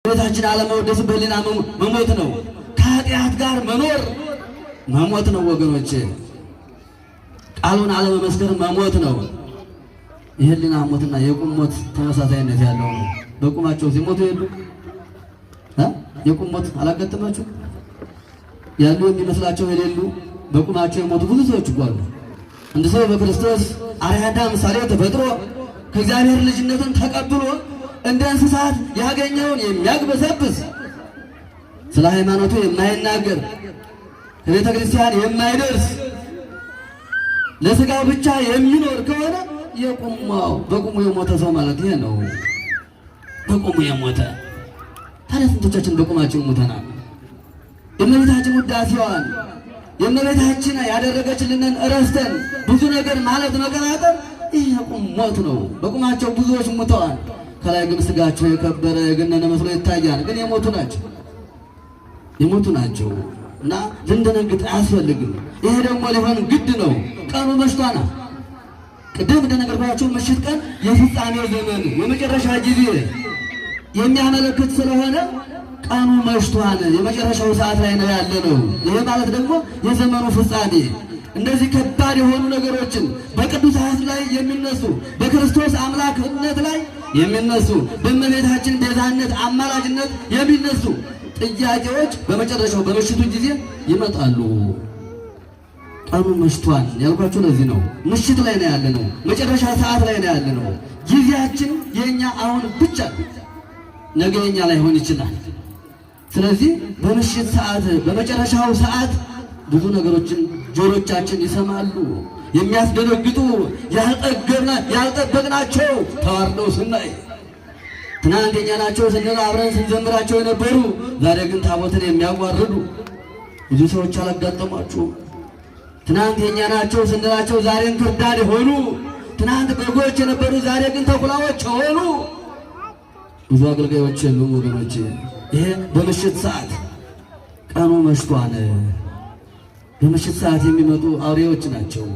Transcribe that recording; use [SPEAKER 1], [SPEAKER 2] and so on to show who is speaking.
[SPEAKER 1] ቤታችን አለመወደስ በሊና መሞት ነው። ከኃጢአት ጋር መኖር መሞት ነው ወገኖቼ። ቃሉን አለመመስከር መሞት ነው። የህሊና ሞትና የቁም ሞት ተመሳሳይነት ያለው ነው። በቁማቸው ሲሞቱ የሉ የቁም ሞት አላጋጠማችሁ? ያሉ የሚመስላቸው የሌሉ በቁማቸው የሞቱ ብዙ ሰዎች አሉ። እንደ ሰው በክርስቶስ አርአያና ምሳሌ ተፈጥሮ ከእግዚአብሔር ልጅነትን ተቀብሎ እንደ እንስሳት ያገኘውን የሚያግበሰብስ ስለ ሃይማኖቱ የማይናገር ከቤተ ክርስቲያን የማይደርስ ለስጋው ብቻ የሚኖር ከሆነ በቁሙ የሞተ ሰው ማለት ይሄ ነው። በቁሙ የሞተ ታዲያ ስንቶቻችን በቁማችን ሞተናል? የእመቤታችን ውዳሴዋን የእመቤታችን ያደረገችልንን ረስተን ብዙ ነገር ማለት መቀናጠር ይህ የቁም ሞት ነው። በቁማቸው ብዙዎች ሞተዋል። ከላይ ግን ስጋቸው የከበረ የገነነ መስሎ ይታያል። ግን የሞቱ ናቸው እና ልንደነግጥ አያስፈልግም። ይሄ ደግሞ ሊሆን ግድ ነው። ቀኑ መሽቷና ቅድም እንደነገርኳችሁ ምሽት ቀን የፍጻሜው ዘመን የመጨረሻ ጊዜ የሚያመለክት ስለሆነ ቀኑ መሽቷል። የመጨረሻው ሰዓት ላይ ነው ያለነው። ይሄ ማለት ደግሞ የዘመኑ ፍጻሜ እንደዚህ ከባድ የሆኑ ነገሮችን በቅዱሳት ላይ የሚነሱ በክርስቶስ አምላክነት ላይ የሚነሱ በእመቤታችን ቤዛነት አማላጅነት የሚነሱ ጥያቄዎች በመጨረሻው በምሽቱ ጊዜ ይመጣሉ። ቀኑ መሽቷል ያልኳችሁ ለዚህ ነው። ምሽት ላይ ነው ያለነው። መጨረሻ ሰዓት ላይ ነው ያለነው። ጊዜያችን የኛ አሁን ብቻ ነገ የኛ ላይሆን ይችላል። ስለዚህ በምሽት ሰዓት በመጨረሻው ሰዓት ብዙ ነገሮችን ጆሮቻችን ይሰማሉ። የሚያስደነግጡ ያልጠበቅናቸው ተዋርደው ስናይ ትናንት የኛ ናቸው ስንል አብረን ስንዘምራቸው የነበሩ ዛሬ ግን ታቦትን የሚያዋርዱ ብዙ ሰዎች አላጋጠሟችሁ? ትናንት የኛ ናቸው ስንላቸው ዛሬ እንክርዳድ የሆኑ ትናንት በጎች የነበሩ ዛሬ ግን ተኩላዎች ሆኑ ብዙ አገልጋዮች የሉም ወገኖች። ይሄ በምሽት ሰዓት ቀኑ መሽቷል። በምሽት ሰዓት የሚመጡ አውሬዎች ናቸው።